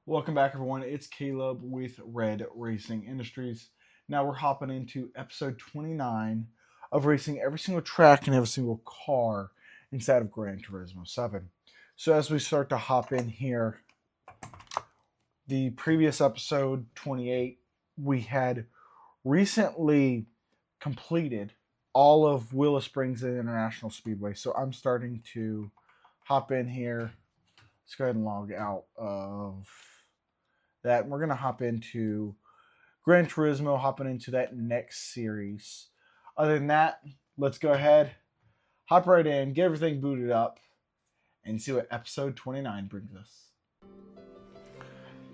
Welcome back, everyone. It's Caleb with Red Racing Industries. Now we're hopping into episode 29 of racing every single track and every single car inside of Gran Turismo 7. So as we start to hop in here, the previous episode 28, we had recently completed all of Willow Springs International Speedway. So I'm starting to hop in here. Let's go ahead and log out of that. And we're going to hop into Gran Turismo, hopping into that next series. Other than that, let's go ahead, hop right in, get everything booted up, and see what episode 29 brings us.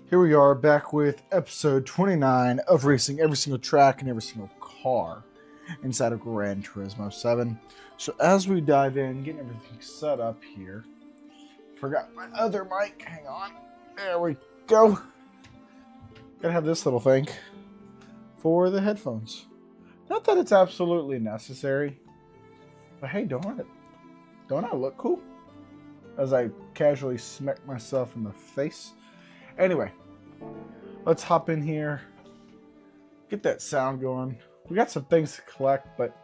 Here we are back with episode 29 of racing every single track and every single car inside of Gran Turismo 7. So as we dive in, getting everything set up here. Forgot my other mic. Hang on. There we go. Gotta have this little thing for the headphones. Not that it's absolutely necessary, but hey, don't I look cool? As I casually smack myself in the face. Anyway, let's hop in here, get that sound going. We got some things to collect, but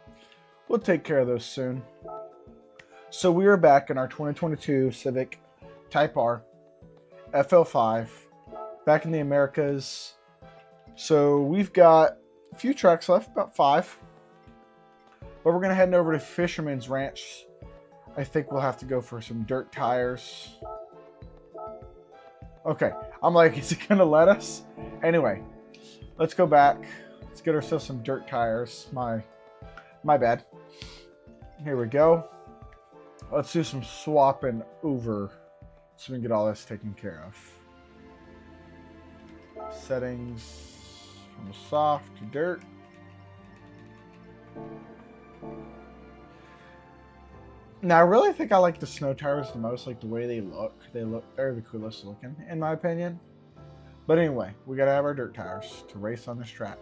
we'll take care of those soon. So we are back in our 2022 Civic Type R FL5, back in the Americas. So we've got a few tracks left, about 5. But we're going to head over to Fisherman's Ranch. I think we'll have to go for some dirt tires. Okay, I'm like, is it going to let us? Anyway, let's go back. Let's get ourselves some dirt tires. My bad. Here we go. Let's do some swapping over so we can get all this taken care of. Settings from soft to dirt. Now, I really think I like the snow tires the most, like the way they look. They're the coolest looking, in my opinion. But anyway, we gotta have our dirt tires to race on this track.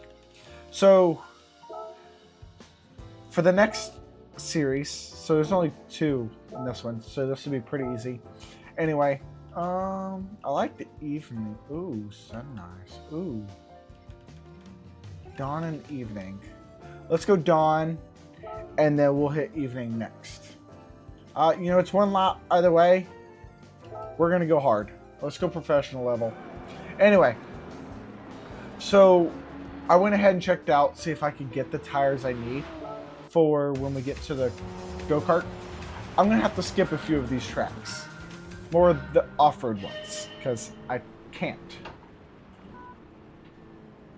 So, for the next series, so there's only 2 in this one, so this will be pretty easy. Anyway, I like the evening. Ooh, sunrise. Ooh. Dawn and evening. Let's go dawn, and then we'll hit evening next. It's one lap either way. We're going to go hard. Let's go professional level. Anyway, so I went ahead and checked out, see if I could get the tires I need for when we get to the go-kart. I'm going to have to skip a few of these tracks. More of the off-road ones, because I can't.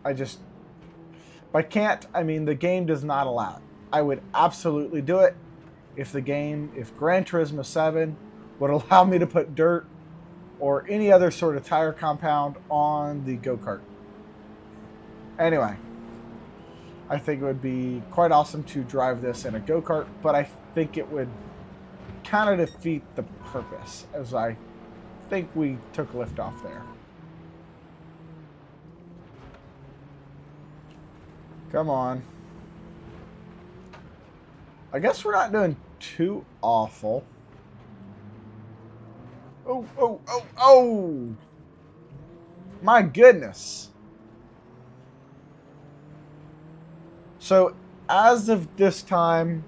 By can't, I mean the game does not allow it. I would absolutely do it if Gran Turismo 7 would allow me to put dirt or any other sort of tire compound on the go-kart. Anyway, I think it would be quite awesome to drive this in a go-kart, but I think it would kind of defeat the purpose, as I think we took lift off there. Come on. I guess we're not doing too awful. Oh. My goodness. So, as of this time,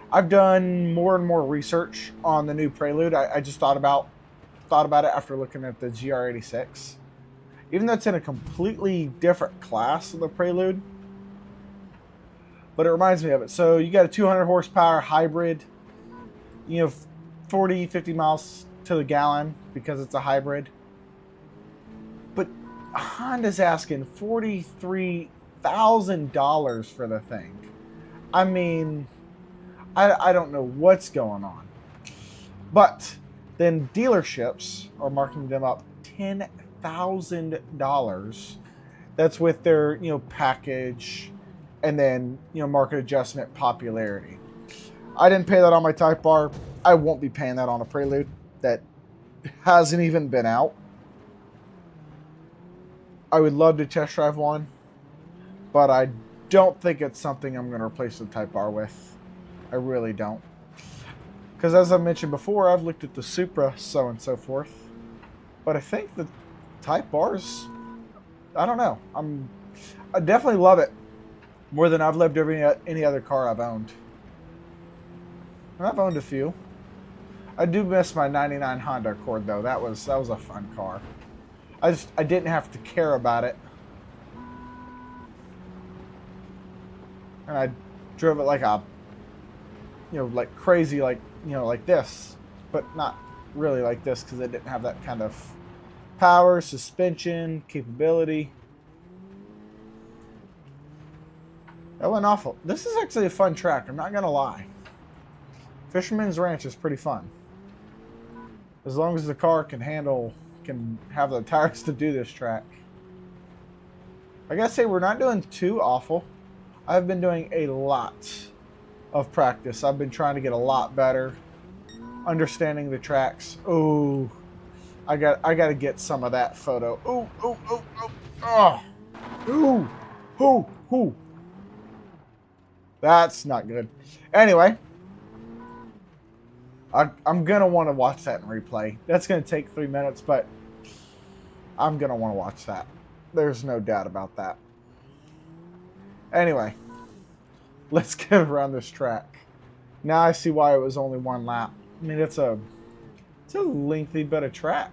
I've done more and more research on the new Prelude. I just thought about it after looking at the GR86. Even though it's in a completely different class of the Prelude, but it reminds me of it. So you got a 200 horsepower hybrid, 40, 50 miles to the gallon because it's a hybrid. But Honda's asking $43,000 for the thing. I mean, I don't know what's going on. But then dealerships are marking them up $10,000. That's with their, package and then, market adjustment popularity. I didn't pay that on my Type R. I won't be paying that on a Prelude that hasn't even been out. I would love to test drive one, but I don't think it's something I'm going to replace the Type R with. I really don't. Because as I mentioned before, I've looked at the Supra, so and so forth. But I think the Type R's, I don't know. I definitely love it more than I've loved any other car I've owned. And I've owned a few. I do miss my '99 Honda Accord though. That was a fun car. I didn't have to care about it, and I drove it like a, like crazy, like like this, but not really like this because it didn't have that kind of power, suspension, capability. That went awful. This is actually a fun track. I'm not gonna lie. Fisherman's Ranch is pretty fun. As long as the car can have the tires to do this track. I gotta say, we're not doing too awful. I've been doing a lot of practice. I've been trying to get a lot better, understanding the tracks. Oh, I got to get some of that photo. Oh. That's not good. Anyway, I'm going to want to watch that in replay. That's going to take 3 minutes, but I'm going to want to watch that. There's no doubt about that. Anyway, let's get around this track. Now I see why it was only one lap. I mean, it's a lengthy bit of track.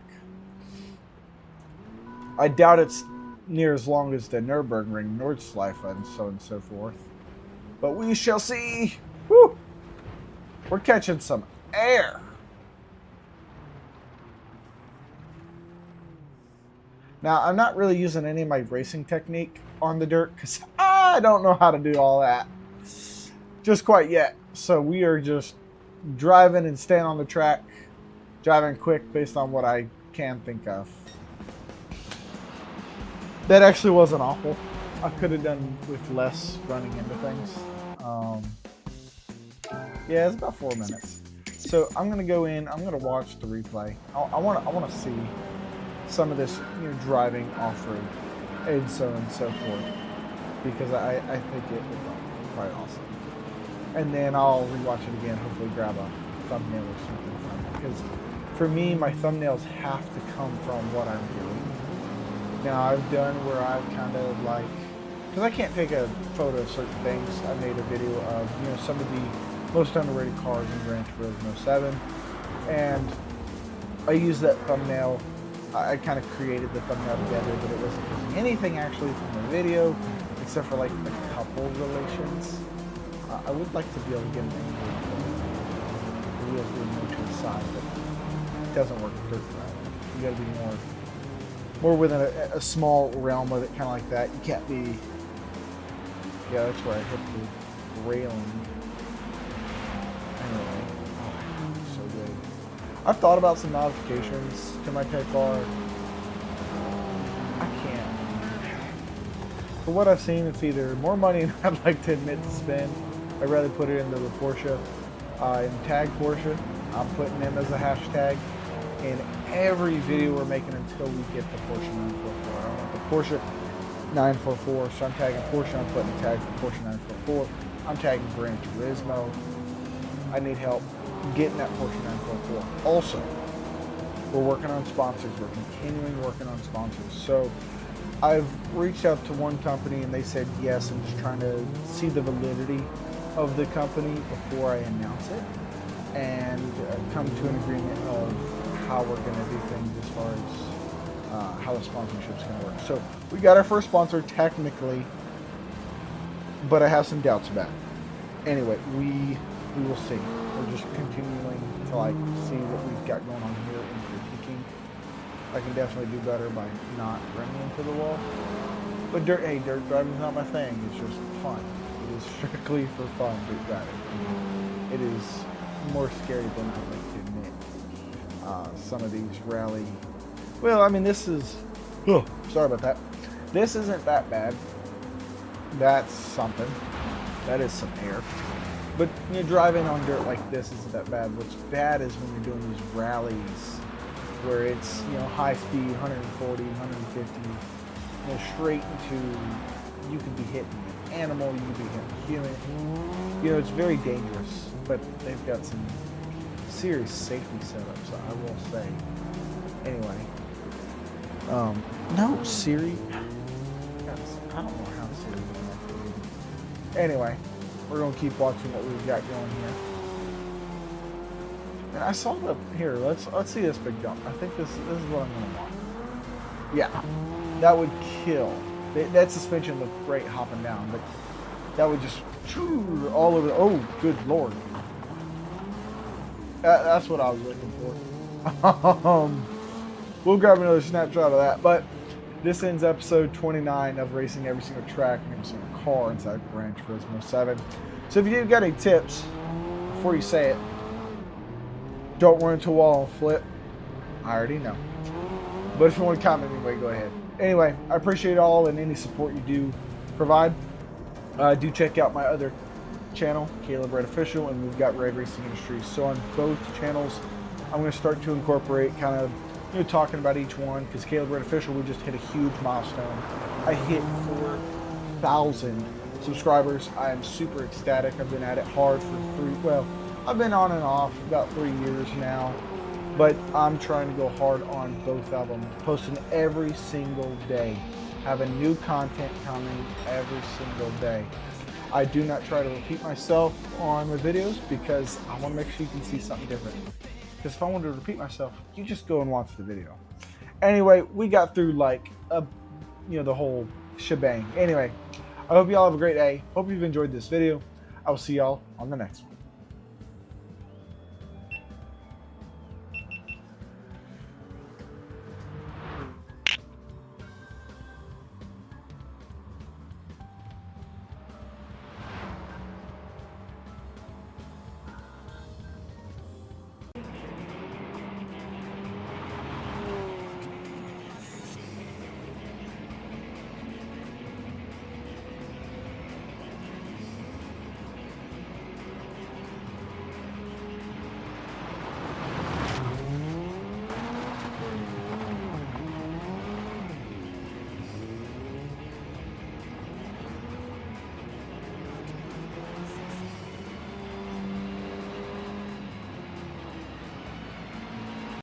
I doubt it's near as long as the Nürburgring, Nordschleife, and so on and so forth. But we shall see. Woo! We're catching some air. Now, I'm not really using any of my racing technique on the dirt because I don't know how to do all that just quite yet. So we are just driving and staying on the track, driving quick based on what I can think of. That actually wasn't awful. I could have done with less running into things. Yeah, it's about 4 minutes. So I'm gonna go in. I'm gonna watch the replay. I want to see some of this, driving off-road and so forth, because I think it was quite awesome. And then I'll rewatch it again. Hopefully, grab a thumbnail or something from it. Because for me, my thumbnails have to come from what I'm doing. Now I've done where I've kind of like, because I can't take a photo of certain things. I made a video of some of the most underrated cars in Gran Turismo 7, and I used that thumbnail. I kind of created the thumbnail together, but it wasn't using anything actually from the video, except for like the couple relations. I would like to be able to get an angle of the wheels being moved to the side, but it doesn't work with dirt driving. You got to be more within a small realm of it, kind of like that. You can't be. Yeah, that's where I hit the railing. Anyway, so good. I've thought about some modifications to my Type R. I can't. For what I've seen, it's either more money than I'd like to admit to spend. I'd rather put it into the Porsche. And tag Porsche. I'm putting them as a hashtag in every video we're making until we get the Porsche 944. I want the Porsche 944, so I'm tagging Porsche. I'm putting a tag for Porsche 944. I'm tagging Gran Turismo. I need help getting that Porsche 944. Also, we're working on sponsors. We're continuing working on sponsors. So I've reached out to one company and they said yes. I'm just trying to see the validity of the company before I announce it and come to an agreement of how we're going to do things as far as how the sponsorship's going to work. So we got our first sponsor technically, but I have some doubts about it. Anyway, we will see. We're just continuing to see what we've got going on here in critiquing. I can definitely do better by not running into the wall. But dirt driving is not my thing. It's just fun. It is strictly for fun, dirt driving. It is more scary than I like to admit. Some of these rally. Well, I mean, this is. Oh, sorry about that. This isn't that bad. That's something. That is some air. But driving on dirt like this isn't that bad. What's bad is when you're doing these rallies where it's high speed, 140, 150, straight into. You could be hitting an animal. You could be hitting a human. It's very dangerous. But they've got some serious safety setups, I will say. Anyway, No, Siri. I don't know how Siri does that. Anyway, we're gonna keep watching what we've got going here. And I saw the here. Let's see this big dump. I think this is what I'm gonna want. Yeah, that would kill. That suspension looked great hopping down, but that would just all over. Oh, good lord. That's what I was looking for. We'll grab another snapshot of that. But this ends episode 29 of racing every single track and every single car inside Gran Turismo 7. So if you do got any tips, before you say it, don't run into a wall and flip. I already know. But if you want to comment anyway, go ahead. Anyway, I appreciate it all and any support you do provide. Do check out my other channel, Caleb Red Official, and we've got Red Racing Industries. So on both channels, I'm going to start to incorporate kind of talking about each one, because Caleb Red Official, we just hit a huge milestone. I hit 4,000 subscribers. I am super ecstatic. I've been at it hard for I've been on and off about 3 years now, but I'm trying to go hard on both of them, posting every single day, having new content coming every single day. I do not try to repeat myself on my videos because I want to make sure you can see something different. Because if I wanted to repeat myself, you just go and watch the video. Anyway, we got through like the whole shebang. Anyway, I hope y'all have a great day. Hope you've enjoyed this video. I will see y'all on the next one.